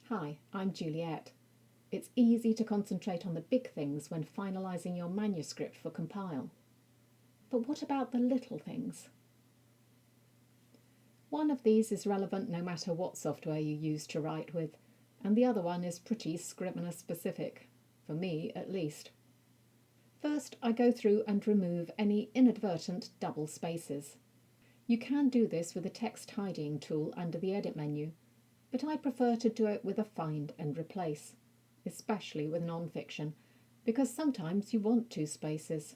Hi, I'm Juliet. It's easy to concentrate on the big things when finalising your manuscript for compile. But what about the little things? One of these is relevant no matter what software you use to write with, and the other one is pretty Scrivener specific, for me at least. First, I go through and remove any inadvertent double spaces. You can do this with the text tidying tool under the Edit menu, but I prefer to do it with a Find and Replace, especially with non-fiction, because sometimes you want two spaces.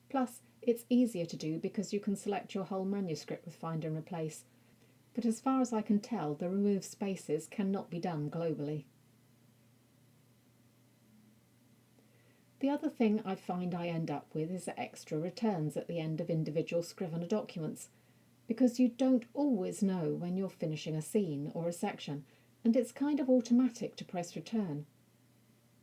Plus, it's easier to do because you can select your whole manuscript with Find and Replace, but as far as I can tell, the remove spaces cannot be done globally. The other thing I find I end up with is extra returns at the end of individual Scrivener documents, because you don't always know when you're finishing a scene or a section, and it's kind of automatic to press return.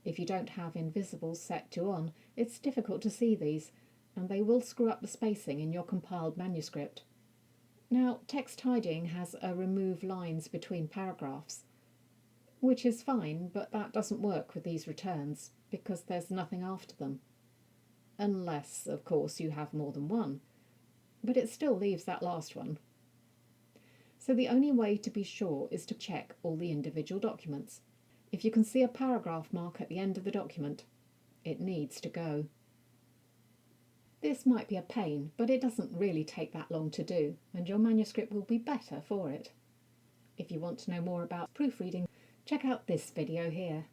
If you don't have invisibles set to on, it's difficult to see these, and they will screw up the spacing in your compiled manuscript. Now, text tidying has a remove lines between paragraphs, which is fine, but that doesn't work with these returns, because there's nothing after them. Unless, of course, you have more than one, but it still leaves that last one. So the only way to be sure is to check all the individual documents. If you can see a paragraph mark at the end of the document, it needs to go. This might be a pain, but it doesn't really take that long to do, and your manuscript will be better for it. If you want to know more about proofreading, check out this video here.